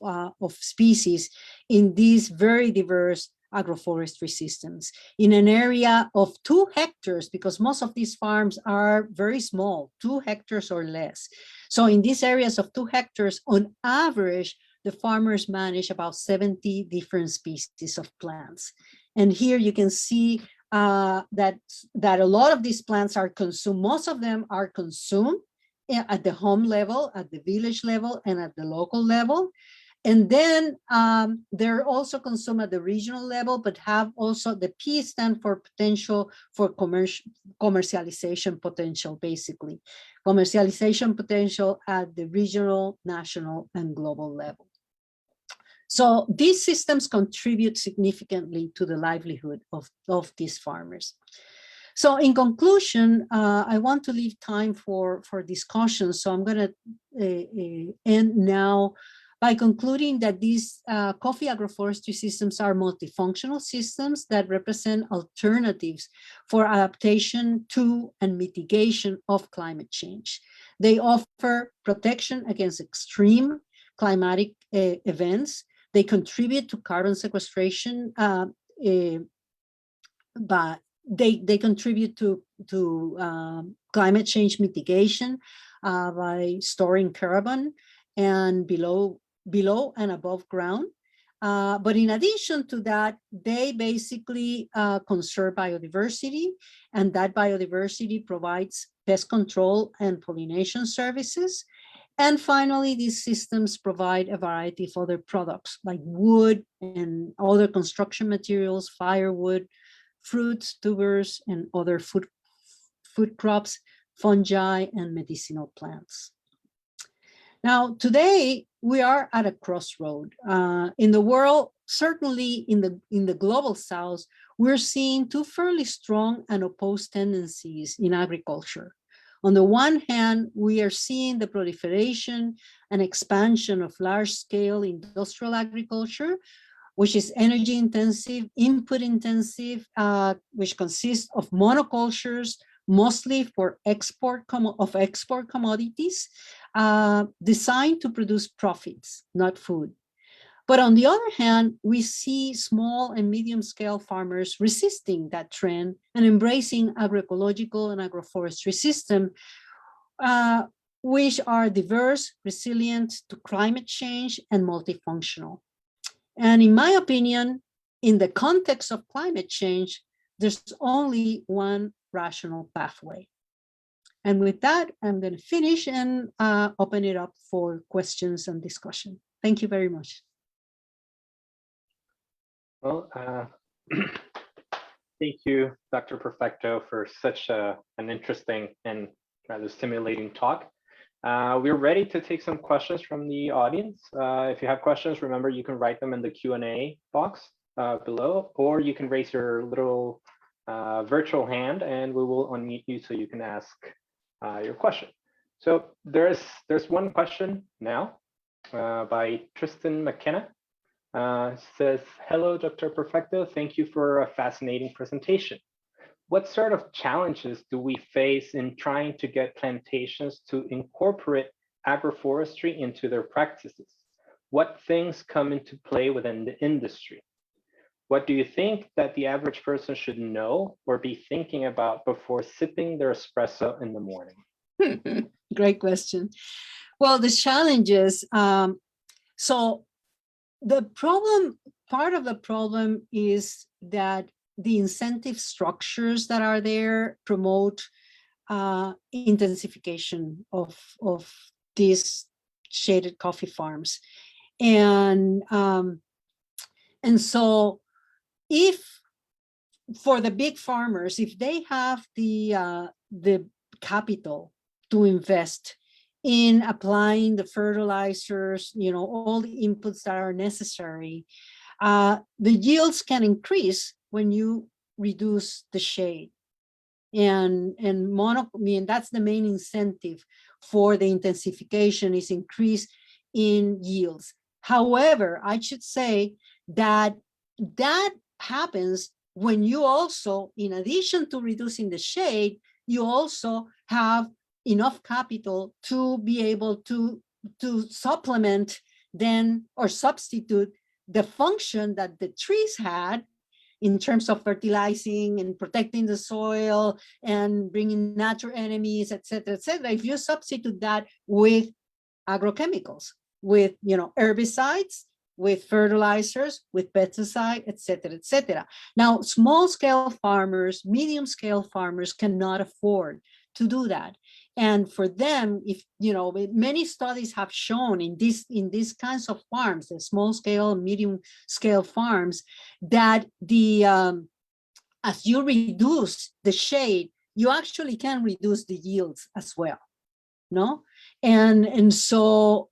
species in these very diverse agroforestry systems in an area of 2 hectares, because most of these farms are very small, 2 hectares or less. So in these areas of 2 hectares, on average, the farmers manage about 70 different species of plants. And here you can see that a lot of these plants are consumed. Most of them are consumed at the home level, at the village level, and at the local level. And then they're also consumed at the regional level, but have also the P stand for potential for commercialization potential, basically. Commercialization potential at the regional, national, and global level. So these systems contribute significantly to the livelihood of these farmers. So in conclusion, I want to leave time for discussion. So I'm going to end now by concluding that these coffee agroforestry systems are multifunctional systems that represent alternatives for adaptation to and mitigation of climate change. They offer protection against extreme climatic events. They contribute to carbon sequestration, but they contribute to climate change mitigation by storing carbon and below and above ground. But in addition to that, they basically conserve biodiversity, and that biodiversity provides pest control and pollination services. And finally, these systems provide a variety of other products like wood and other construction materials, firewood, fruits, tubers, and other food crops, fungi, and medicinal plants. Now, today, we are at a crossroad. In the world, certainly in the global south, we're seeing 2 fairly strong and opposed tendencies in agriculture. On the one hand, we are seeing the proliferation and expansion of large-scale industrial agriculture, which is energy intensive, input intensive, which consists of monocultures, mostly for export commodities, designed to produce profits, not food. But on the other hand, we see small and medium-scale farmers resisting that trend and embracing agroecological and agroforestry systems, which are diverse, resilient to climate change, and multifunctional. And in my opinion, in the context of climate change, there's only one rational pathway. And with that, I'm going to finish and open it up for questions and discussion. Thank you very much. Well, thank you, Dr. Perfecto, for such an interesting and rather stimulating talk. We're ready to take some questions from the audience. If you have questions, remember you can write them in the Q&A box below, or you can raise your little virtual hand and we will unmute you so you can ask your question. So there's one question now by Tristan McKenna. Says, hello, Dr. Perfecto. Thank you for a fascinating presentation. What sort of challenges do we face in trying to get plantations to incorporate agroforestry into their practices? What things come into play within the industry? What do you think that the average person should know or be thinking about before sipping their espresso in the morning? Great question. Well, the challenges, so the problem, part of the problem is that the incentive structures that are there promote intensification of these shaded coffee farms. And so if for the big farmers, if they have the capital to invest in applying the fertilizers, all the inputs that are necessary, the yields can increase when you reduce the shade. And that's the main incentive for the intensification, is increase in yields. However, I should say that happens when you also, in addition to reducing the shade, you also have enough capital to be able to supplement then, or substitute the function that the trees had in terms of fertilizing and protecting the soil and bringing natural enemies, et cetera, et cetera. If you substitute that with agrochemicals, with herbicides, with fertilizers, with pesticide, et cetera, et cetera. Now, small scale farmers, medium scale farmers cannot afford to do that. And for them, if many studies have shown in these kinds of farms, the small scale, medium scale farms, that as you reduce the shade, you actually can reduce the yields as well. No, and so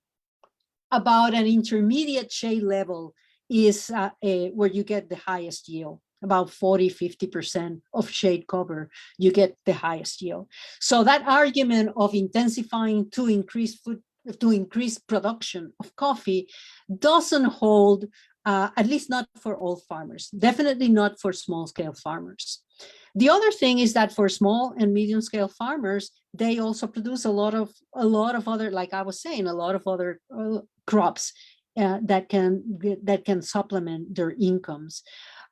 about an intermediate shade level is where you get the highest yield. About 40–50% of shade cover, you get the highest yield. So that argument of intensifying to increase production of coffee doesn't hold, at least not for all farmers, definitely not for small scale farmers. The other thing is that for small and medium scale farmers, they also produce a lot of other, like I was saying, a lot of other crops that can supplement their incomes.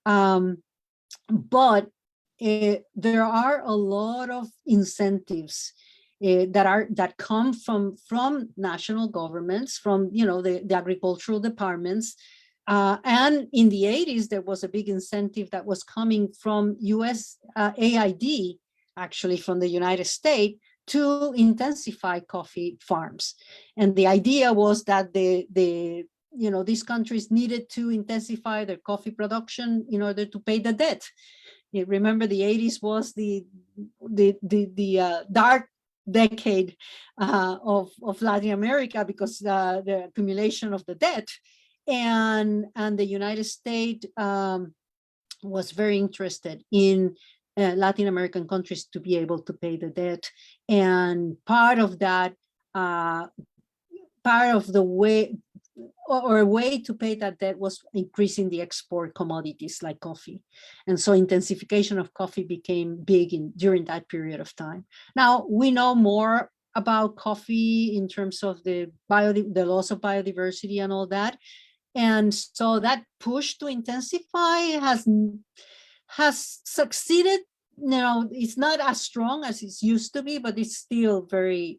But there are a lot of incentives that come from national governments, from the agricultural departments. And in the 80s, there was a big incentive that was coming from USAID, actually from the United States, to intensify coffee farms. And the idea was that these countries needed to intensify their coffee production in order to pay the debt. You remember, the 80s was the dark decade of Latin America, because the accumulation of the debt. And the United States was very interested in Latin American countries to be able to pay the debt. And part of that, part of the way, or a way to pay that debt, was increasing the export commodities like coffee. And so intensification of coffee became big during that period of time. Now we know more about coffee in terms of the loss of biodiversity and all that. And so that push to intensify has succeeded. It's not as strong as it used to be, but it's still very,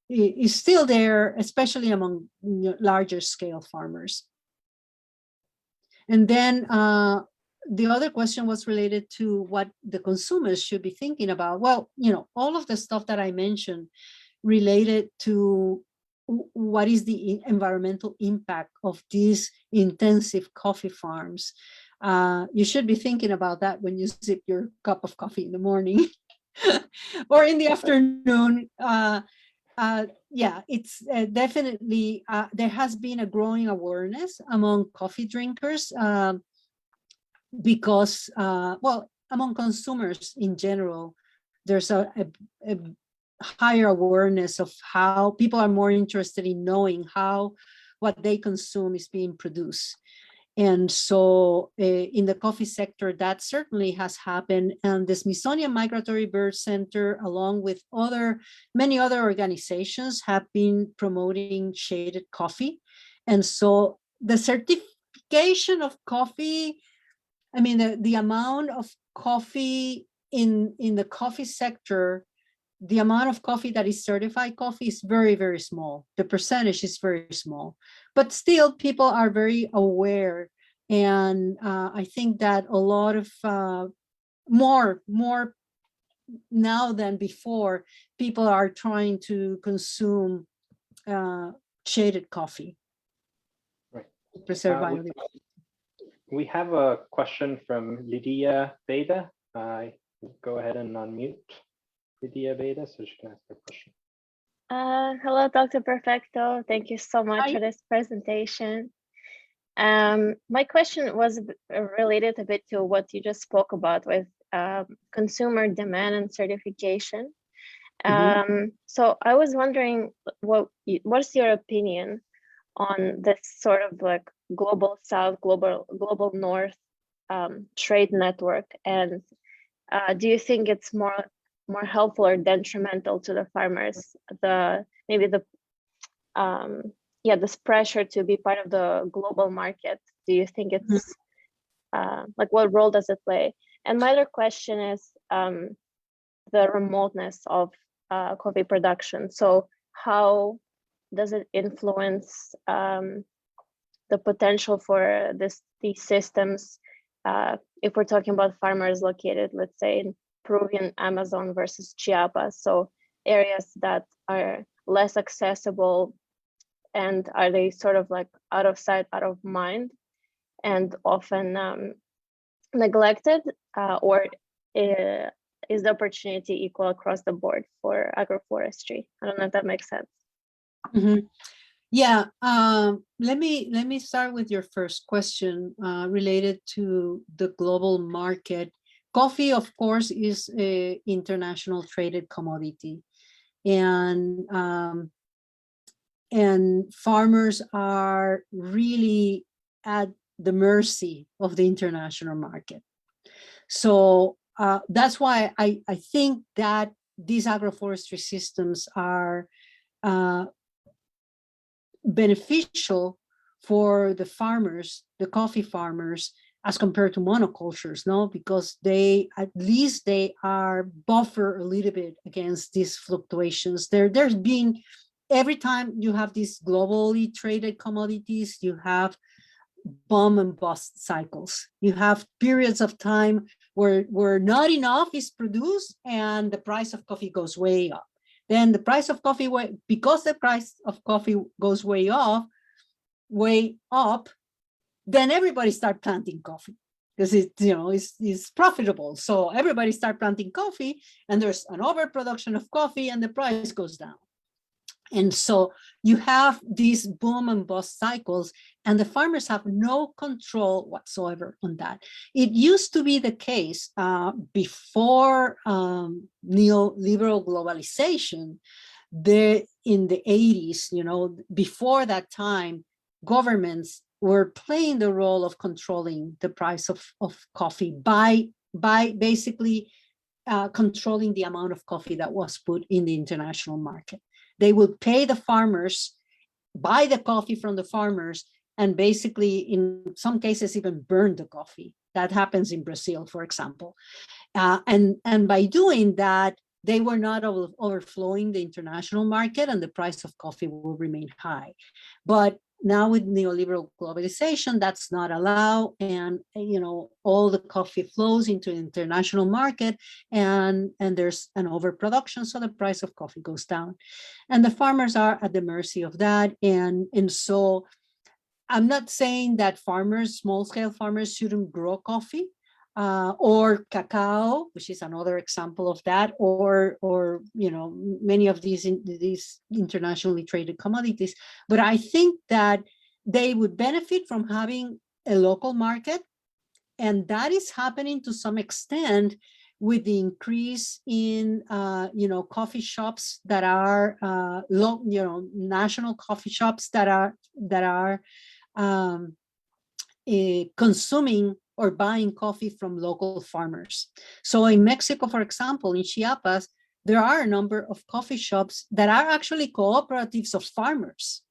is still there, especially among larger scale farmers. And then the other question was related to what the consumers should be thinking about. Well, all of the stuff that I mentioned related to what is the environmental impact of these intensive coffee farms. You should be thinking about that when you sip your cup of coffee in the morning or in the afternoon. Yeah, it's definitely, there has been a growing awareness among coffee drinkers because, well, among consumers in general, there's a higher awareness of how people are more interested in knowing how what they consume is being produced. And so in the coffee sector, that certainly has happened. And the Smithsonian Migratory Bird Center, along with many other organizations, have been promoting shaded coffee. And so the certification of coffee, I mean, the amount of coffee in the coffee sector, the amount of coffee that is certified coffee is very, very small. The percentage is very small, but still people are very aware. And I think that a lot of more now than before, people are trying to consume shaded coffee. Right. To preserve biodiversity. We have a question from Lydia Beda. Go ahead and unmute Lydia Beda so she can ask her question. Hello, Dr. Perfecto. Thank you so much Hi. for this presentation. My question was related a bit to what you just spoke about with consumer demand and certification. So I was wondering, what's your opinion on this sort of like global south, global north trade network? And do you think it's more helpful or detrimental to the farmers? This pressure to be part of the global market. Do you think it's like, what role does it play? And my other question is the remoteness of coffee production. So how does it influence the potential for these systems if we're talking about farmers located, let's say, in Peruvian Amazon versus Chiapas, so areas that are less accessible, and are they sort of like out of sight, out of mind, and often neglected, or is the opportunity equal across the board for agroforestry? I don't know if that makes sense. Yeah, let me start with your first question related to the global market. Coffee, of course, is an international traded commodity, and farmers are really at the mercy of the international market. So that's why I think that these agroforestry systems are beneficial for the farmers, the coffee farmers, as compared to monocultures, no? Because at least they are buffer a little bit against these fluctuations. There's been, every time you have these globally traded commodities, you have boom and bust cycles. You have periods of time where not enough is produced and the price of coffee goes way up. Then the price of coffee, because the price of coffee goes way up, then everybody start planting coffee because it's profitable. So everybody start planting coffee, and there's an overproduction of coffee, and the price goes down. And so you have these boom and bust cycles, and the farmers have no control whatsoever on that. It used to be the case before neoliberal globalization, in the 80s, before that time, governments were playing the role of controlling the price of coffee by basically controlling the amount of coffee that was put in the international market. They would pay the farmers, buy the coffee from the farmers, and basically, in some cases, even burn the coffee. That happens in Brazil, for example. And by doing that, they were not overflowing the international market, and the price of coffee will remain high. But now with neoliberal globalization, that's not allowed, and all the coffee flows into the international market, and there's an overproduction, so the price of coffee goes down, and the farmers are at the mercy of that. And so I'm not saying that small-scale farmers shouldn't grow coffee or cacao, which is another example of that, or many of these internationally traded commodities. But I think that they would benefit from having a local market, and that is happening to some extent with the increase in coffee shops that are national coffee shops that are consuming or buying coffee from local farmers. So in Mexico, for example, in Chiapas, there are a number of coffee shops that are actually cooperatives of farmers,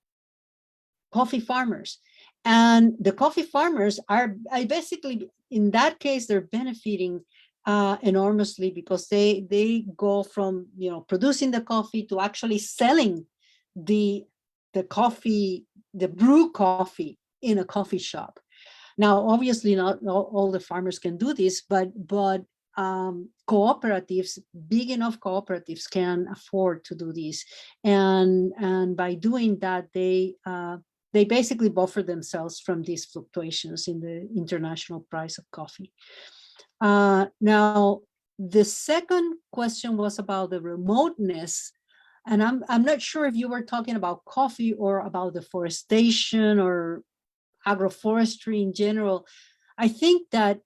coffee farmers. And the coffee farmers are basically, in that case, they're benefiting enormously, because they go from producing the coffee to actually selling the coffee, the brew coffee in a coffee shop. Now, obviously, not all the farmers can do this, but cooperatives, big enough cooperatives, can afford to do this, and by doing that, they basically buffer themselves from these fluctuations in the international price of coffee. Now, the second question was about the remoteness, and I'm not sure if you were talking about coffee or about deforestation or agroforestry in general. I think that,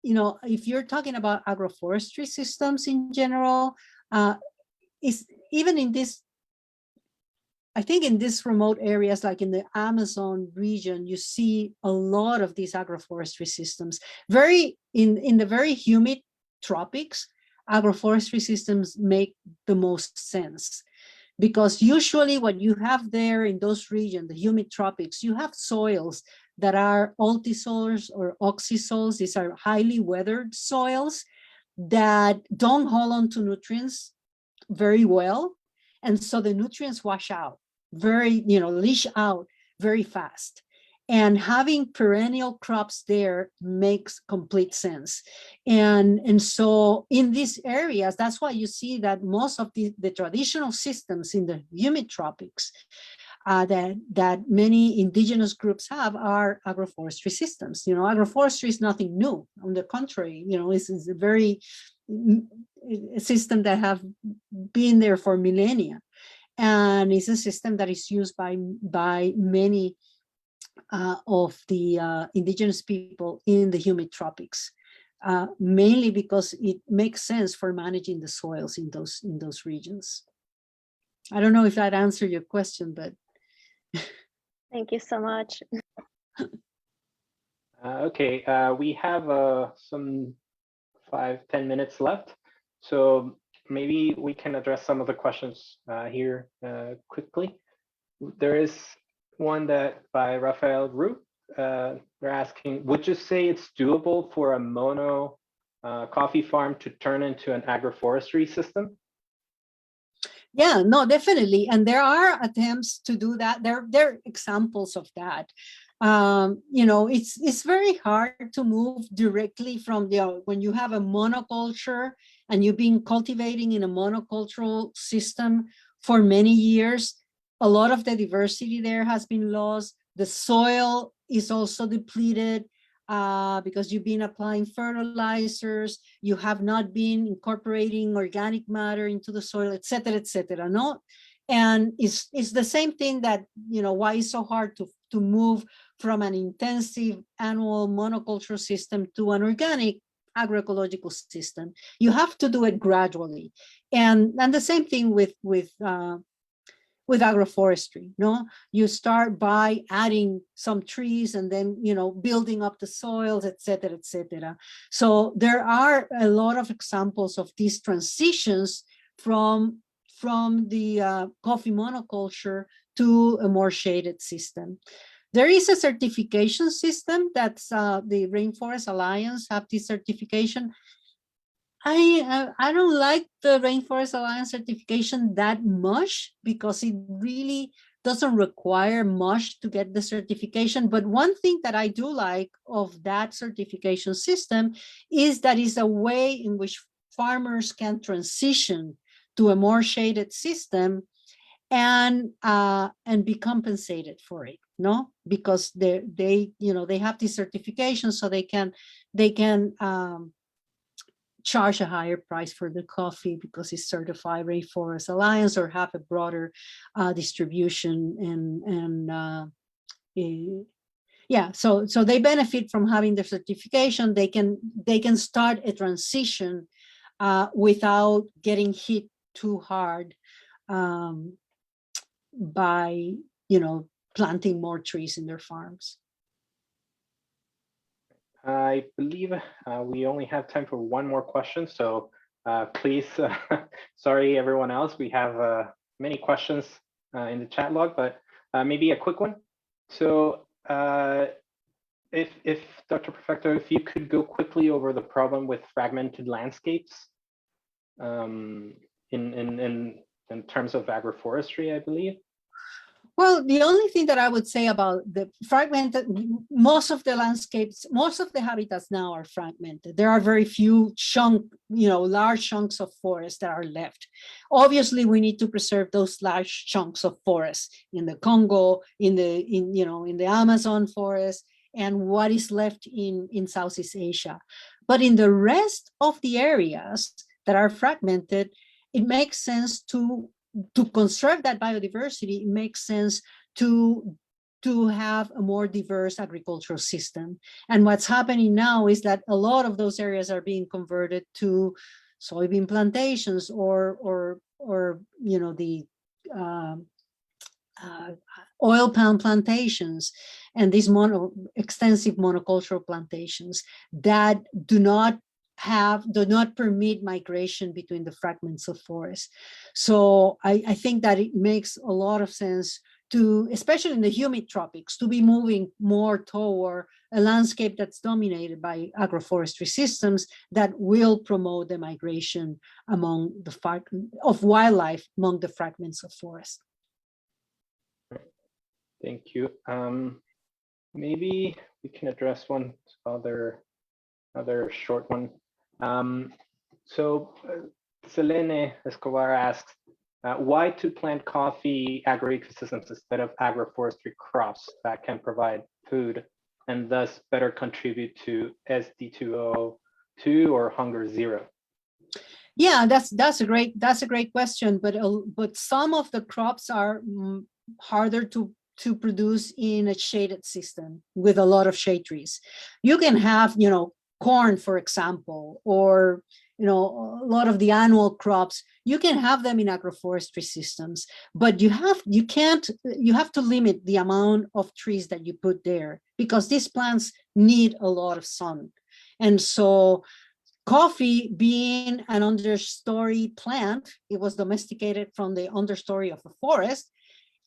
you know, if you're talking about agroforestry systems in general, is even in this, I think in these remote areas, like in the Amazon region, you see a lot of these agroforestry systems. In the very humid tropics, agroforestry systems make the most sense, because usually what you have there in those regions, the humid tropics, you have soils that are altisols or oxysols. These are highly weathered soils that don't hold on to nutrients very well. And so the nutrients wash out leach out very fast. And having perennial crops there makes complete sense. And so in these areas, that's why you see that most of the traditional systems in the humid tropics that many indigenous groups have are agroforestry systems. You know, agroforestry is nothing new. On the contrary, you know, it's a very a system that have been there for millennia. And it's a system that is used by many of the indigenous people in the humid tropics, mainly because it makes sense for managing the soils in those regions. I don't know if that answered your question, but Thank you so much. Okay, we have some 5-10 minutes left, so maybe we can address some of the questions here quickly. There is one that by Rafael Root. They're asking, would you say it's doable for a mono coffee farm to turn into an agroforestry system? yeah, no, definitely. And there are attempts to do that. There are examples of that. You know, it's very hard to move directly from when you have a monoculture and you've been cultivating in a monocultural system for many years. A lot of the diversity there has been lost. The soil is also depleted because you've been applying fertilizers. You have not been incorporating organic matter into the soil, et cetera, no? And it's the same thing that, you know, why it's so hard to move from an intensive annual monoculture system to an organic agroecological system. You have to do it gradually. And the same thing with agroforestry, no? You start by adding some trees and then, you know, building up the soils, et cetera, et cetera. So there are a lot of examples of these transitions from the coffee monoculture to a more shaded system. There is a certification system that's the Rainforest Alliance have this certification. I don't like the Rainforest Alliance certification that much because it really doesn't require much to get the certification. But one thing that I do like of that certification system is that it's a way in which farmers can transition to a more shaded system and be compensated for it, no? Because they have this certification, so they can charge a higher price for the coffee because it's certified Rainforest Alliance or have a broader distribution yeah, so they benefit from having the certification. They can start a transition without getting hit too hard by, you know, planting more trees in their farms. I believe we only have time for one more question, so please, sorry everyone else, we have many questions in the chat log, but maybe a quick one. So if Dr. Perfecto, if you could go quickly over the problem with fragmented landscapes in terms of agroforestry, I believe. Well, the only thing that I would say about the fragmented, most of the landscapes, most of the habitats now are fragmented. There are very few chunk large chunks of forest that are left. Obviously, we need to preserve those large chunks of forest in the Congo, in the Amazon forest, and what is left in Southeast Asia. But in the rest of the areas that are fragmented, it makes sense to conserve that biodiversity. It makes sense to have a more diverse agricultural system. And what's happening now is that a lot of those areas are being converted to soybean plantations or the oil palm plantations and these extensive monocultural plantations that do not permit migration between the fragments of forest. So I think that it makes a lot of sense to, especially in the humid tropics, to be moving more toward a landscape that's dominated by agroforestry systems that will promote the migration of wildlife among the fragments of forest. Thank you. Maybe we can address one other short one. Selene Escobar asks, why to plant coffee agroecosystems instead of agroforestry crops that can provide food and thus better contribute to SD2O2 or hunger zero? Yeah, that's a great question. But some of the crops are harder to produce in a shaded system with a lot of shade trees. You can have, corn, for example, or a lot of the annual crops. You can have them in agroforestry systems, but you have to limit the amount of trees that you put there because these plants need a lot of sun. And so coffee, being an understory plant, it was domesticated from the understory of a forest,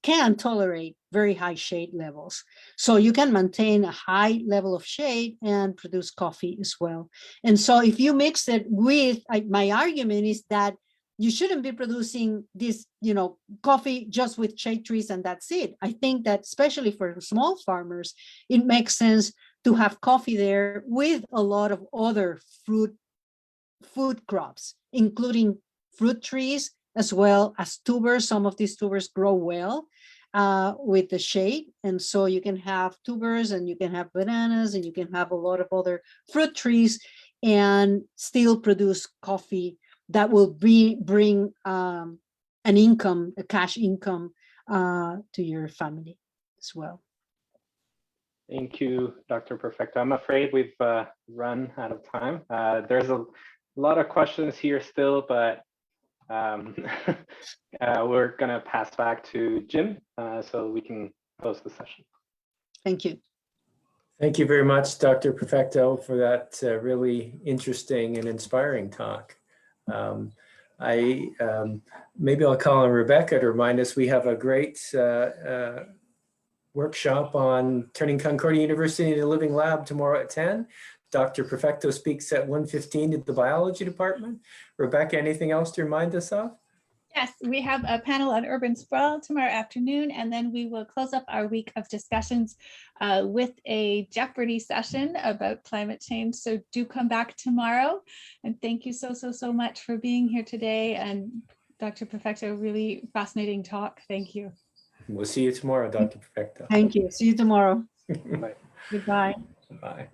can tolerate very high shade levels. So you can maintain a high level of shade and produce coffee as well. And so if you mix it with, my argument is that you shouldn't be producing this, coffee just with shade trees and that's it. I think that especially for small farmers, it makes sense to have coffee there with a lot of other food crops, including fruit trees, as well as tubers. Some of these tubers grow well with the shade. And so you can have tubers and you can have bananas and you can have a lot of other fruit trees and still produce coffee that will bring an income, a cash income to your family as well. Thank you, Dr. Perfecto. I'm afraid we've run out of time. There's a lot of questions here still, but we're going to pass back to Jim so we can close the session. Thank you. Thank you very much, Dr. Perfecto, for that really interesting and inspiring talk. Maybe I'll call on Rebecca to remind us we have a great workshop on turning Concordia University into a living lab tomorrow at 10. Dr. Perfecto speaks at 1:15 at the biology department. Rebecca, anything else to remind us of? Yes, we have a panel on urban sprawl tomorrow afternoon, and then we will close up our week of discussions with a Jeopardy session about climate change. So do come back tomorrow. And thank you so much for being here today. And Dr. Perfecto, really fascinating talk. Thank you. We'll see you tomorrow, Dr. Perfecto. Thank you. See you tomorrow. Bye. Goodbye. Bye.